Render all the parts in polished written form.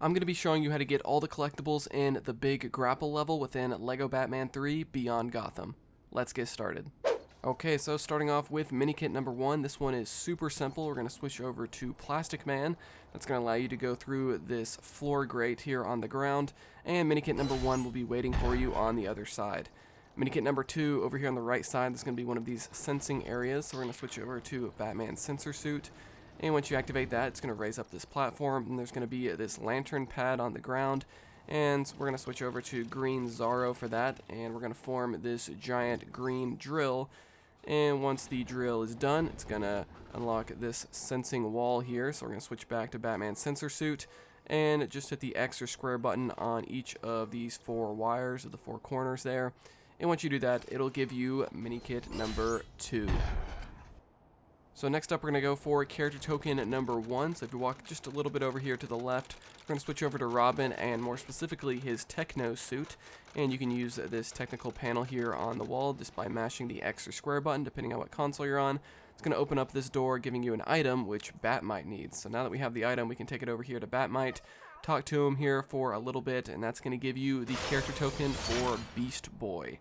I'm going to be showing you how to get all the collectibles in the Big Grapple level within LEGO Batman 3 Beyond Gotham. Let's get started. Okay, so starting off with Minikit number 1, this one is super simple. We're going to switch over to Plastic Man. That's going to allow you to go through this floor grate here on the ground, and Minikit number 1 will be waiting for you on the other side. Minikit number 2, over here on the right side, is going to be one of these sensing areas, so we're going to switch over to Batman's sensor suit. And once you activate that, it's going to raise up this platform, and there's going to be this lantern pad on the ground. And we're going to switch over to Green Zorro for that, and we're going to form this giant green drill. And once the drill is done, it's going to unlock this sensing wall here. So we're going to switch back to Batman's sensor suit, and just hit the X or square button on each of these 4 wires of the 4 corners there. And once you do that, it'll give you Minikit number 2. So next up, we're going to go for character token number 1. So if you walk just a little bit over here to the left, we're going to switch over to Robin, and more specifically his Techno suit. And you can use this technical panel here on the wall just by mashing the X or square button, depending on what console you're on. It's going to open up this door, giving you an item, which Batmite needs. So now that we have the item, we can take it over here to Batmite, talk to him here for a little bit, and that's going to give you the character token for Beast Boy.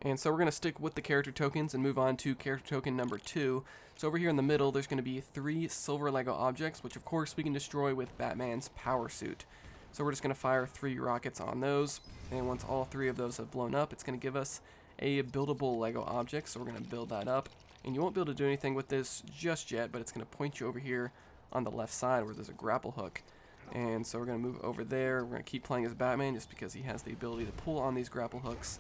And so we're going to stick with the character tokens and move on to character token number 2. So over here in the middle, there's going to be 3 silver LEGO objects, which of course we can destroy with Batman's power suit. So we're just going to fire 3 rockets on those, and once all 3 of those have blown up, it's going to give us a buildable LEGO object. So we're going to build that up, and you won't be able to do anything with this just yet, but it's going to point you over here on the left side where there's a grapple hook. And so we're going to move over there. We're going to keep playing as Batman just because he has the ability to pull on these grapple hooks.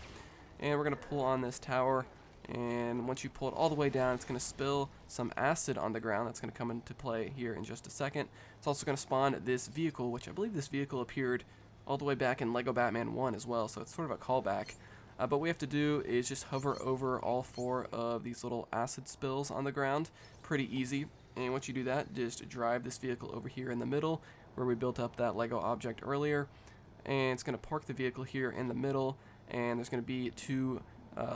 And we're going to pull on this tower, and once you pull it all the way down, it's going to spill some acid on the ground. That's going to come into play here in just a second. It's also going to spawn this vehicle, which I believe this vehicle appeared all the way back in LEGO Batman 1 as well, so it's sort of a callback. But what we have to do is just hover over all 4 of these little acid spills on the ground. Pretty easy. And once you do that, just drive this vehicle over here in the middle where we built up that LEGO object earlier. And it's going to park the vehicle here in the middle, and there's going to be 2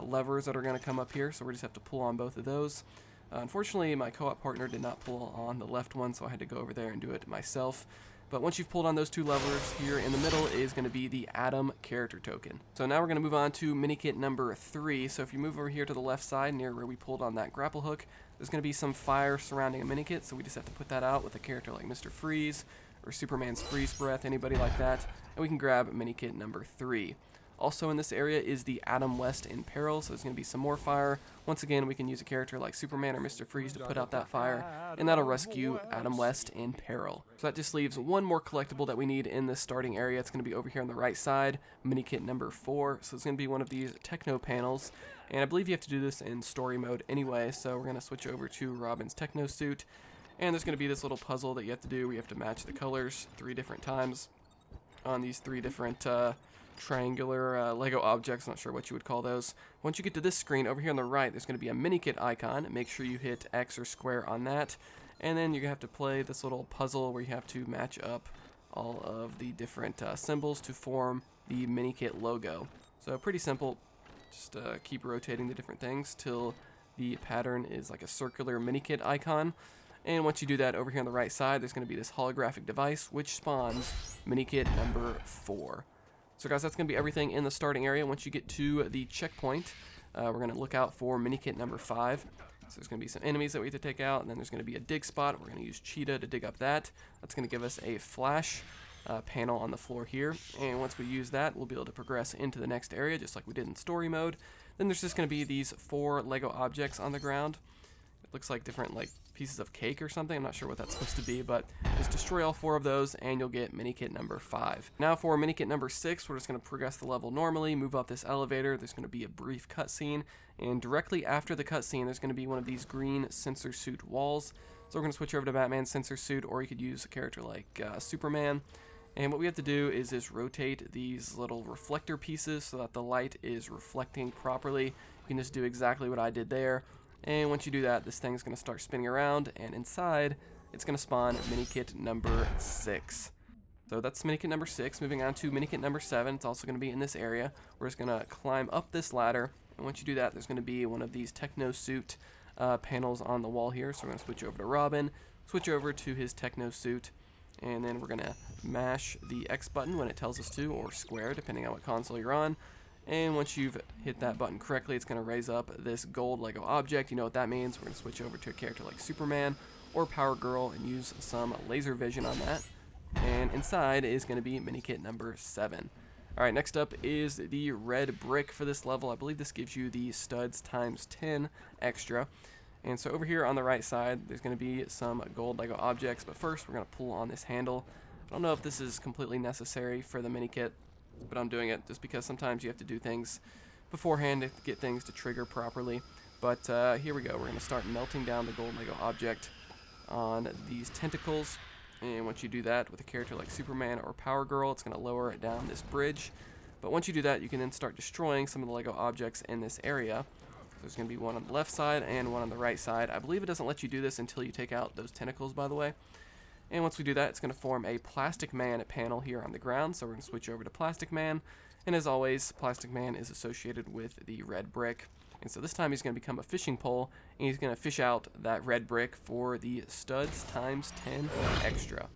levers that are going to come up here, so we just have to pull on both of those. Unfortunately, my co-op partner did not pull on the left one, so I had to go over there and do it myself. But once you've pulled on those 2 levers, here in the middle is going to be the Atom character token. So now we're going to move on to Minikit number 3. So if you move over here to the left side near where we pulled on that grapple hook, there's going to be some fire surrounding a Minikit, so we just have to put that out with a character like Mr. Freeze or Superman's Freeze Breath, anybody like that, and we can grab Minikit number 3. Also in this area is the Adam West in Peril, so there's going to be some more fire. Once again, we can use a character like Superman or Mr. Freeze to put out that fire, and that'll rescue Adam West in Peril. So that just leaves one more collectible that we need in this starting area. It's going to be over here on the right side, Minikit number 4. So it's going to be one of these Techno panels, and I believe you have to do this in story mode anyway, so we're going to switch over to Robin's Techno suit. And there's going to be this little puzzle that you have to do. We have to match the colors 3 different times on these 3 different triangular LEGO objects. Not sure what you would call those. Once you get to this screen, over here on the right, there's going to be a Minikit icon. Make sure you hit X or square on that. And then you're going to have to play this little puzzle where you have to match up all of the different symbols to form the Minikit logo. So pretty simple. Just keep rotating the different things till the pattern is like a circular Minikit icon. And once you do that, over here on the right side, there's going to be this holographic device, which spawns Minikit number 4. So guys, that's going to be everything in the starting area. Once you get to the checkpoint, we're going to look out for Minikit number 5. So there's going to be some enemies that we have to take out, and then there's going to be a dig spot. We're going to use Cheetah to dig up that. That's going to give us a flash panel on the floor here. And once we use that, we'll be able to progress into the next area, just like we did in story mode. Then there's just going to be these 4 LEGO objects on the ground. It looks like different pieces of cake or something. I'm not sure what that's supposed to be, but just destroy all 4 of those and you'll get Minikit number 5. Now for Minikit number 6, we're just going to progress the level normally, move up this elevator. There's going to be a brief cutscene, and directly after the cutscene, there's going to be one of these green sensor suit walls. So we're going to switch over to Batman's sensor suit, or you could use a character like Superman. And what we have to do is just rotate these little reflector pieces so that the light is reflecting properly. You can just do exactly what I did there. And once you do that, this thing's going to start spinning around, and inside, it's going to spawn Minikit number 6. So that's Minikit number 6. Moving on to Minikit number 7. It's also going to be in this area. We're just going to climb up this ladder, and once you do that, there's going to be one of these Techno suit panels on the wall here. So we're going to switch over to Robin, switch over to his Techno suit, and then we're gonna mash the X button when it tells us to, or square depending on what console you're on. And once you've hit that button correctly, it's gonna raise up this gold Lego object. You know what that means. We're gonna switch over to a character like Superman or Power Girl and use some laser vision on that. And inside is going to be Minikit number 7. Alright, next up is the red brick for this level. I believe this gives you the studs times 10 extra. And so over here on the right side, there's going to be some gold Lego objects. But first, we're going to pull on this handle. I don't know if this is completely necessary for the Minikit, but I'm doing it just because sometimes you have to do things beforehand to get things to trigger properly. But here we go. We're going to start melting down the gold Lego object on these tentacles. And once you do that with a character like Superman or Power Girl, it's going to lower it down this bridge. But once you do that, you can then start destroying some of the Lego objects in this area. So there's going to be one on the left side and one on the right side. I believe it doesn't let you do this until you take out those tentacles, by the way. And once we do that, it's going to form a Plastic Man panel here on the ground. So we're going to switch over to Plastic Man. And as always, Plastic Man is associated with the red brick. And so this time he's going to become a fishing pole, and he's going to fish out that red brick for the studs times 10 extra.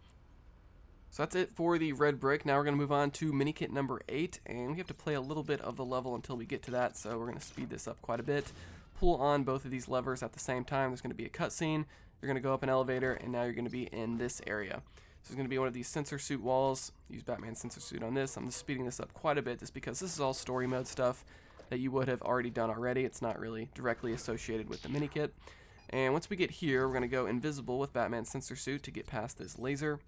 So that's it for the red brick. Now we're going to move on to Minikit number 8, and we have to play a little bit of the level until we get to that, so we're going to speed this up quite a bit. Pull on both of these levers at the same time. There's going to be a cutscene. You're going to go up an elevator, and now you're going to be in this area. So it's going to be one of these sensor suit walls. Use Batman's sensor suit on this. I'm just speeding this up quite a bit just because this is all story mode stuff that you would have already done already. It's not really directly associated with the Minikit. And once we get here, we're going to go invisible with Batman's sensor suit to get past this laser.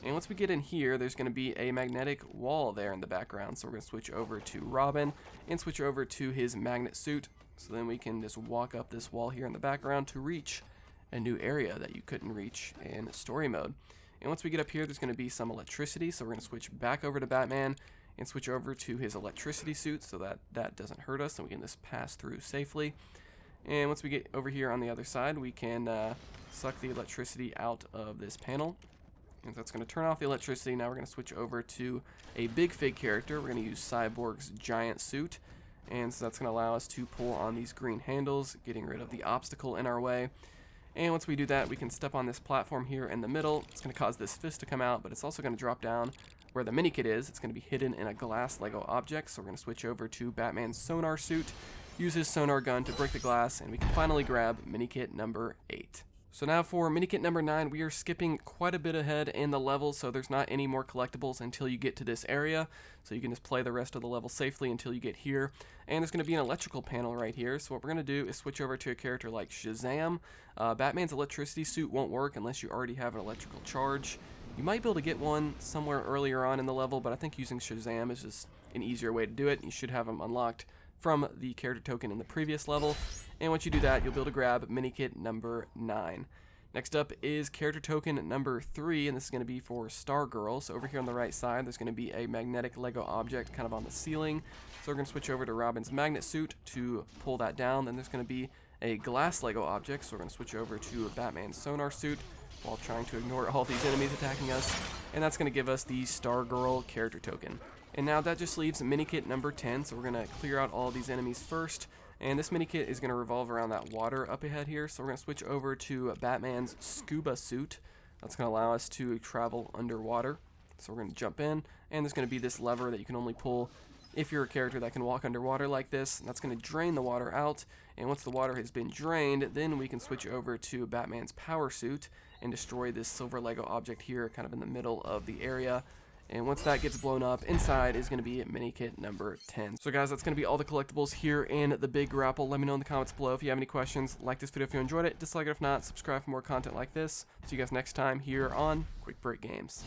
And once we get in here, there's going to be a magnetic wall there in the background. So we're going to switch over to Robin and switch over to his magnet suit. So then we can just walk up this wall here in the background to reach a new area that you couldn't reach in story mode. And once we get up here, there's going to be some electricity. So we're going to switch back over to Batman and switch over to his electricity suit so that that doesn't hurt us and we can just pass through safely. And once we get over here on the other side, we can suck the electricity out of this panel. And that's going to turn off the electricity. Now we're going to switch over to a big fig character. We're going to use Cyborg's giant suit. And so that's going to allow us to pull on these green handles, getting rid of the obstacle in our way. And once we do that, we can step on this platform here in the middle. It's going to cause this fist to come out, but it's also going to drop down where the Minikit is. It's going to be hidden in a glass Lego object. So we're going to switch over to Batman's sonar suit, use his sonar gun to break the glass, and we can finally grab Minikit number 8. So now for Minikit number 9, we are skipping quite a bit ahead in the level, so there's not any more collectibles until you get to this area. So you can just play the rest of the level safely until you get here. And there's going to be an electrical panel right here. So what we're going to do is switch over to a character like Shazam. Batman's electricity suit won't work unless you already have an electrical charge. You might be able to get one somewhere earlier on in the level, but I think using Shazam is just an easier way to do it. You should have them unlocked from the character token in the previous level. And once you do that, you'll be able to grab Minikit number 9. Next up is character token number 3, and this is going to be for Stargirl. So over here on the right side, there's going to be a magnetic Lego object kind of on the ceiling. So we're going to switch over to Robin's magnet suit to pull that down. Then there's going to be a glass Lego object, so we're going to switch over to Batman's sonar suit while trying to ignore all these enemies attacking us. And that's going to give us the Stargirl character token. And now that just leaves Minikit number 10, so we're going to clear out all these enemies first. And this Minikit is going to revolve around that water up ahead here, so we're going to switch over to Batman's scuba suit. That's going to allow us to travel underwater. So we're going to jump in, and there's going to be this lever that you can only pull if you're a character that can walk underwater like this. And that's going to drain the water out, and once the water has been drained, then we can switch over to Batman's power suit and destroy this silver Lego object here kind of in the middle of the area. And once that gets blown up, inside is going to be Minikit number 10. So guys, that's going to be all the collectibles here in the Big Grapple. Let me know in the comments below if you have any questions. Like this video if you enjoyed it. Dislike it if not. Subscribe for more content like this. See you guys next time here on Quick Break Games.